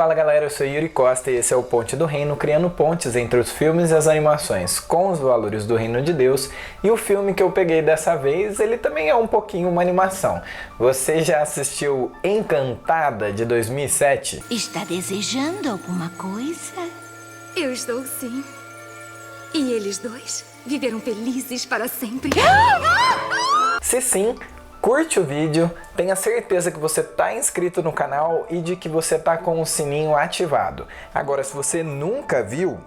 Fala galera, eu sou Yuri Costa e esse é o Ponte do Reino, criando pontes entre os filmes e as animações com os valores do Reino de Deus. E o filme que eu peguei dessa vez, ele também é um pouquinho uma animação. Você já assistiu Encantada, de 2007? Está desejando alguma coisa? Eu estou sim. E eles dois viveram felizes para sempre. Se sim, curte o vídeo, tenha certeza que você está inscrito no canal e de que você está com o sininho ativado. Agora, se você nunca viu,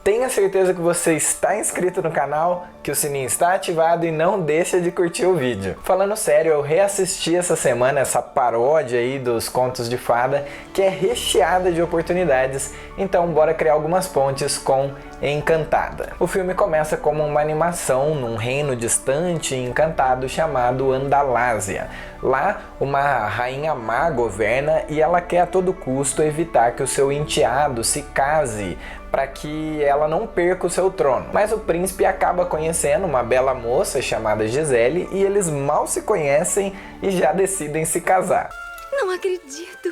tenha certeza que você está inscrito no canal, que o sininho está ativado e não deixa de curtir o vídeo. Falando sério, eu reassisti essa semana essa paródia aí dos contos de fada, que é recheada de oportunidades, então bora criar algumas pontes com Encantada. O filme começa como uma animação num reino distante e encantado chamado Andalásia. Lá, uma rainha má governa e ela quer a todo custo evitar que o seu enteado se case para que ela não perca o seu trono. Mas o príncipe acaba conhecendo uma bela moça chamada Gisele e eles mal se conhecem e já decidem se casar. Não acredito.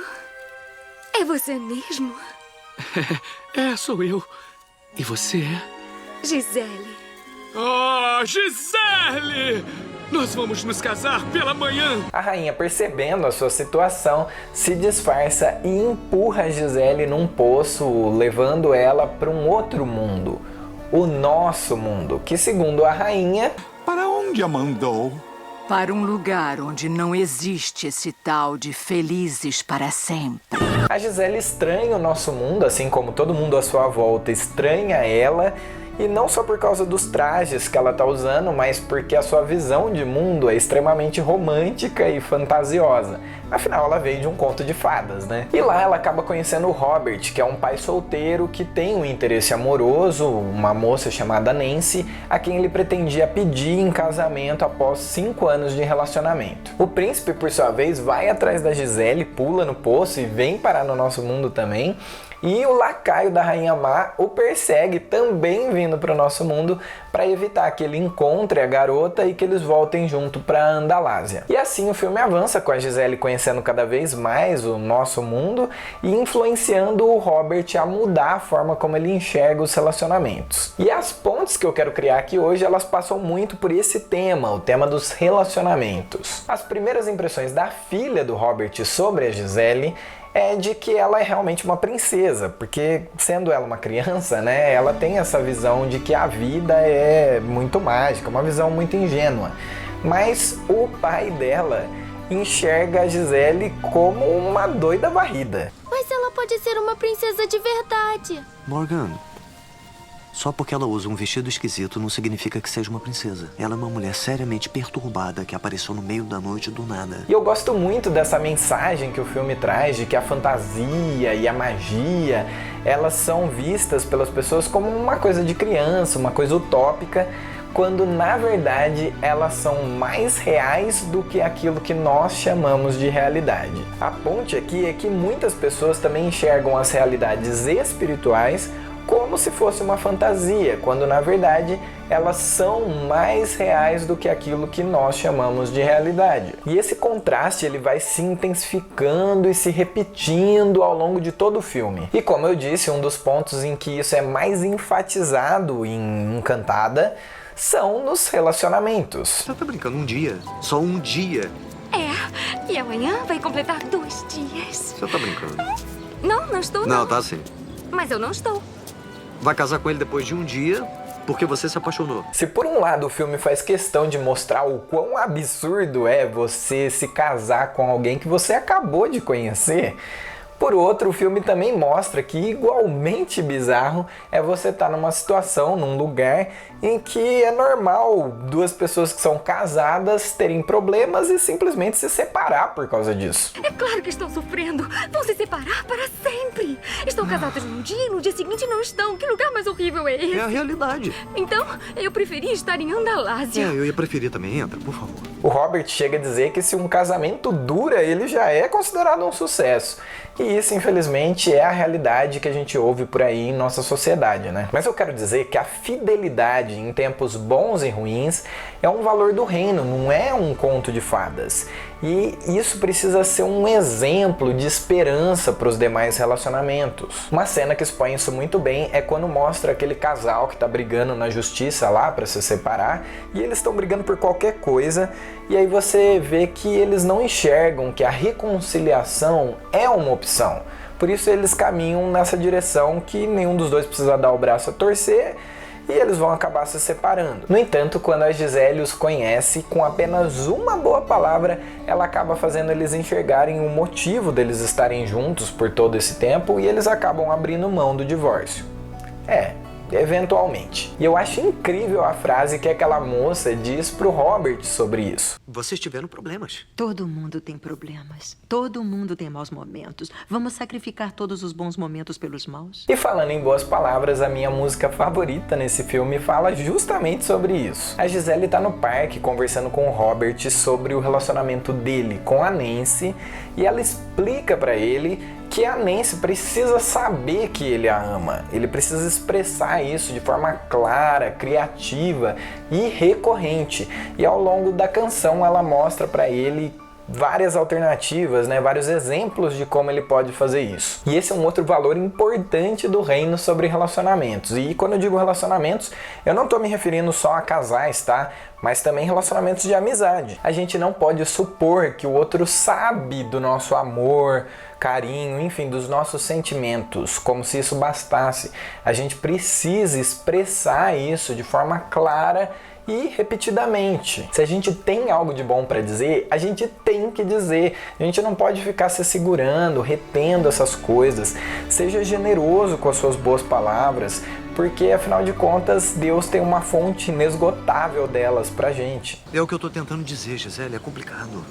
É você mesmo? Sou eu. E você é? Gisele. Oh, Gisele! Nós vamos nos casar pela manhã! A rainha, percebendo a sua situação, se disfarça e empurra a Gisele num poço, levando ela para um outro mundo. O nosso mundo, que segundo a rainha... Para onde a mandou? Para um lugar onde não existe esse tal de felizes para sempre. A Gisele estranha o nosso mundo, assim como todo mundo à sua volta estranha ela, e não só por causa dos trajes que ela tá usando, mas porque a sua visão de mundo é extremamente romântica e fantasiosa. Afinal, ela veio de um conto de fadas, né? E lá ela acaba conhecendo o Robert, que é um pai solteiro que tem um interesse amoroso, uma moça chamada Nancy, a quem ele pretendia pedir em casamento após 5 anos de relacionamento. O príncipe, por sua vez, vai atrás da Gisele, pula no poço e vem parar no nosso mundo também. E o lacaio da Rainha Má o persegue, também vindo para o nosso mundo, para evitar que ele encontre a garota e que eles voltem junto para Andalásia. E assim o filme avança, com a Gisele conhecendo cada vez mais o nosso mundo e influenciando o Robert a mudar a forma como ele enxerga os relacionamentos. E as pontes que eu quero criar aqui hoje, elas passam muito por esse tema, o tema dos relacionamentos. As primeiras impressões da filha do Robert sobre a Gisele é de que ela é realmente uma princesa, porque sendo ela uma criança, né, ela tem essa visão de que a vida é muito mágica, uma visão muito ingênua. Mas o pai dela enxerga a Gisele como uma doida varrida. Mas ela pode ser uma princesa de verdade. Morgan, só porque ela usa um vestido esquisito não significa que seja uma princesa. Ela é uma mulher seriamente perturbada que apareceu no meio da noite do nada. E eu gosto muito dessa mensagem que o filme traz de que a fantasia e a magia, elas são vistas pelas pessoas como uma coisa de criança, uma coisa utópica, quando na verdade elas são mais reais do que aquilo que nós chamamos de realidade. A ponte aqui é que muitas pessoas também enxergam as realidades espirituais como se fosse uma fantasia, quando na verdade elas são mais reais do que aquilo que nós chamamos de realidade. E esse contraste ele vai se intensificando e se repetindo ao longo de todo o filme. E como eu disse, um dos pontos em que isso é mais enfatizado em Encantada são nos relacionamentos. Você tá brincando? Um dia? Só um dia? E amanhã vai completar 2 dias. Você tá brincando? Não estou. Não, tá sim. Mas eu não estou. Vai casar com ele depois de um dia porque você se apaixonou. Se por um lado o filme faz questão de mostrar o quão absurdo é você se casar com alguém que você acabou de conhecer, por outro, o filme também mostra que igualmente bizarro é você estar numa situação, num lugar em que é normal 2 pessoas que são casadas terem problemas e simplesmente se separar por causa disso. É claro que estão sofrendo. Vão se separar para sempre. Estão casados num dia e no dia seguinte não estão. Que lugar mais horrível é esse? É a realidade. Então, eu preferia estar em Andalásia. Eu ia preferir também. Entra, por favor. O Robert chega a dizer que se um casamento dura, ele já é considerado um sucesso. E isso, infelizmente, é a realidade que a gente ouve por aí em nossa sociedade, né? Mas eu quero dizer que a fidelidade em tempos bons e ruins é um valor do reino, não é um conto de fadas. E isso precisa ser um exemplo de esperança para os demais relacionamentos. Uma cena que expõe isso muito bem é quando mostra aquele casal que está brigando na justiça lá para se separar, e eles estão brigando por qualquer coisa, e aí você vê que eles não enxergam que a reconciliação é uma opção. Por isso eles caminham nessa direção que nenhum dos dois precisa dar o braço a torcer, e eles vão acabar se separando. No entanto, quando a Gisele os conhece, com apenas uma boa palavra, ela acaba fazendo eles enxergarem o motivo deles estarem juntos por todo esse tempo, e eles acabam abrindo mão do divórcio. Eventualmente. E eu acho incrível a frase que aquela moça diz pro Robert sobre isso. Vocês tiveram problemas. Todo mundo tem problemas. Todo mundo tem maus momentos. Vamos sacrificar todos os bons momentos pelos maus? E falando em boas palavras, a minha música favorita nesse filme fala justamente sobre isso. A Gisele tá no parque conversando com o Robert sobre o relacionamento dele com a Nancy, e ela explica pra ele que a Nancy precisa saber que ele a ama. Ele precisa expressar isso de forma clara, criativa e recorrente. E ao longo da canção ela mostra para ele várias alternativas, vários exemplos de como ele pode fazer isso. E esse é um outro valor importante do reino sobre relacionamentos. E quando eu digo relacionamentos, eu não estou me referindo só a casais, tá? Mas também relacionamentos de amizade. A gente não pode supor que o outro sabe do nosso amor, carinho, enfim, dos nossos sentimentos, como se isso bastasse. A gente precisa expressar isso de forma clara e repetidamente. Se a gente tem algo de bom para dizer, a gente tem que dizer. A gente não pode ficar se segurando, retendo essas coisas. Seja generoso com as suas boas palavras, porque afinal de contas Deus tem uma fonte inesgotável delas pra gente. É o que eu tô tentando dizer, Gisele, é complicado.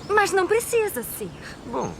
Mas não precisa ser. Bom,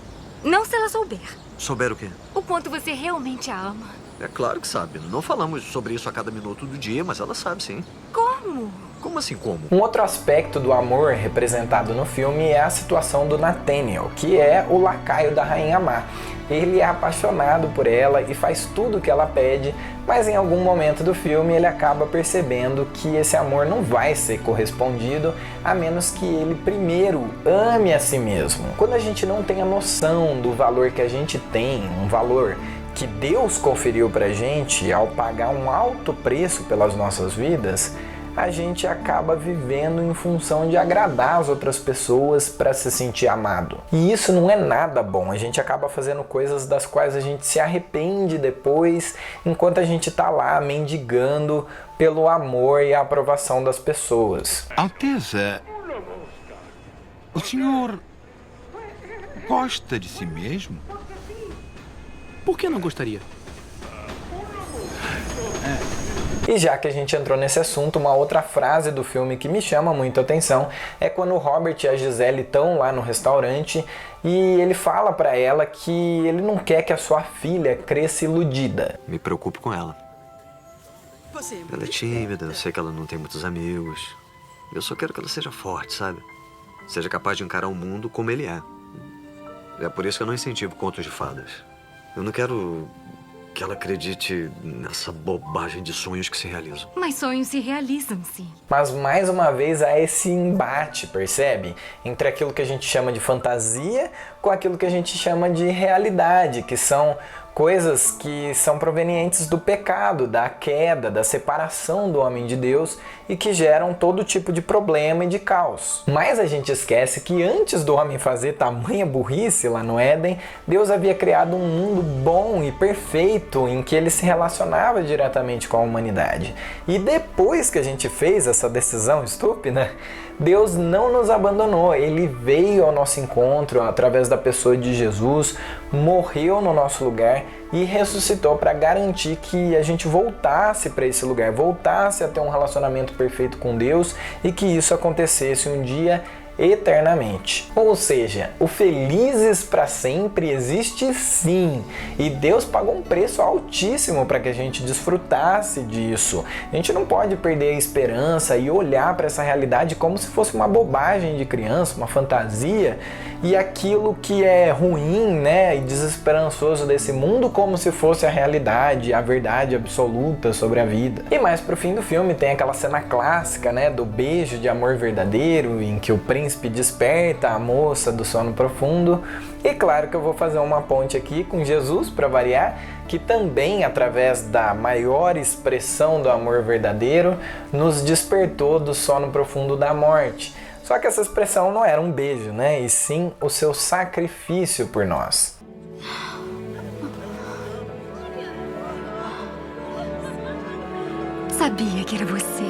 Não se ela souber. souber o quê? O quanto você realmente a ama. É claro que sabe. Não falamos sobre isso a cada minuto do dia, mas ela sabe sim. Como? Como assim, como? Um outro aspecto do amor representado no filme é a situação do Nathaniel, que é o lacaio da Rainha Má. Ele é apaixonado por ela e faz tudo o que ela pede, mas em algum momento do filme ele acaba percebendo que esse amor não vai ser correspondido a menos que ele primeiro ame a si mesmo. Quando a gente não tem a noção do valor que a gente tem, um valor que Deus conferiu pra gente ao pagar um alto preço pelas nossas vidas, a gente acaba vivendo em função de agradar as outras pessoas para se sentir amado. E isso não é nada bom. A gente acaba fazendo coisas das quais a gente se arrepende depois, enquanto a gente tá lá mendigando pelo amor e a aprovação das pessoas. Alteza, o senhor gosta de si mesmo? Por que não gostaria? E já que a gente entrou nesse assunto, uma outra frase do filme que me chama muito a atenção é quando o Robert e a Gisele estão lá no restaurante e ele fala pra ela que ele não quer que a sua filha cresça iludida. Me preocupo com ela. Ela é tímida, eu sei que ela não tem muitos amigos. Eu só quero que ela seja forte, sabe? Seja capaz de encarar o mundo como ele é. É por isso que eu não incentivo contos de fadas. Eu não quero que ela acredite nessa bobagem de sonhos que se realizam. Mas sonhos se realizam, sim. Mas mais uma vez há esse embate, percebe? Entre aquilo que a gente chama de fantasia com aquilo que a gente chama de realidade, que são coisas que são provenientes do pecado, da queda, da separação do homem de Deus e que geram todo tipo de problema e de caos. Mas a gente esquece que antes do homem fazer tamanha burrice lá no Éden, Deus havia criado um mundo bom e perfeito em que ele se relacionava diretamente com a humanidade. E depois que a gente fez essa decisão estúpida, Deus não nos abandonou, ele veio ao nosso encontro através da pessoa de Jesus, morreu no nosso lugar e ressuscitou para garantir que a gente voltasse para esse lugar, voltasse a ter um relacionamento perfeito com Deus e que isso acontecesse um dia eternamente. Ou seja, o felizes para sempre existe sim, e Deus pagou um preço altíssimo para que a gente desfrutasse disso. A gente não pode perder a esperança e olhar para essa realidade como se fosse uma bobagem de criança, uma fantasia, e aquilo que é ruim, né, e desesperançoso desse mundo como se fosse a realidade, a verdade absoluta sobre a vida. E mais pro fim do filme tem aquela cena clássica, né, do beijo de amor verdadeiro, em que o príncipe desperta a moça do sono profundo. E claro que eu vou fazer uma ponte aqui com Jesus para variar, que também através da maior expressão do amor verdadeiro nos despertou do sono profundo da morte. Só que essa expressão não era um beijo, né? E sim o seu sacrifício por nós. Sabia que era você.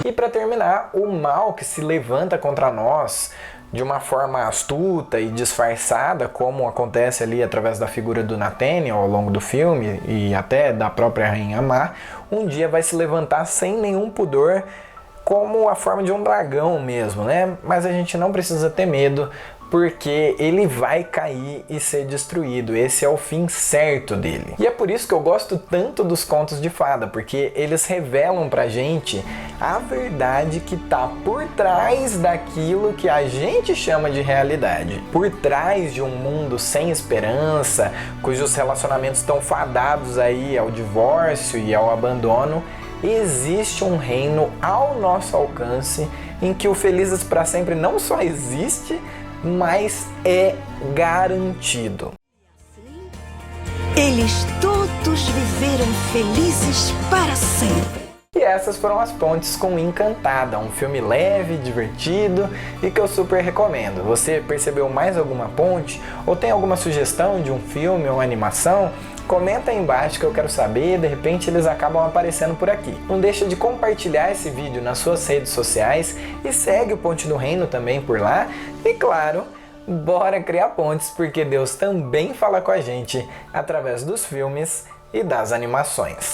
E para terminar, o mal que se levanta contra nós de uma forma astuta e disfarçada, como acontece ali através da figura do Nathaniel ao longo do filme e até da própria Rainha Má, um dia vai se levantar sem nenhum pudor, como a forma de um dragão mesmo, né? Mas a gente não precisa ter medo, porque ele vai cair e ser destruído. Esse é o fim certo dele. E é por isso que eu gosto tanto dos contos de fada, porque eles revelam pra gente a verdade que tá por trás daquilo que a gente chama de realidade. Por trás de um mundo sem esperança, cujos relacionamentos estão fadados aí ao divórcio e ao abandono, existe um reino ao nosso alcance em que o felizes para sempre não só existe, mas é garantido. Eles todos viveram felizes para sempre. E essas foram as pontes com Encantada, um filme leve, divertido e que eu super recomendo. Você percebeu mais alguma ponte? Ou tem alguma sugestão de um filme ou animação? Comenta aí embaixo que eu quero saber, de repente eles acabam aparecendo por aqui. Não deixa de compartilhar esse vídeo nas suas redes sociais e segue o Ponte do Reino também por lá. E claro, bora criar pontes, porque Deus também fala com a gente através dos filmes e das animações.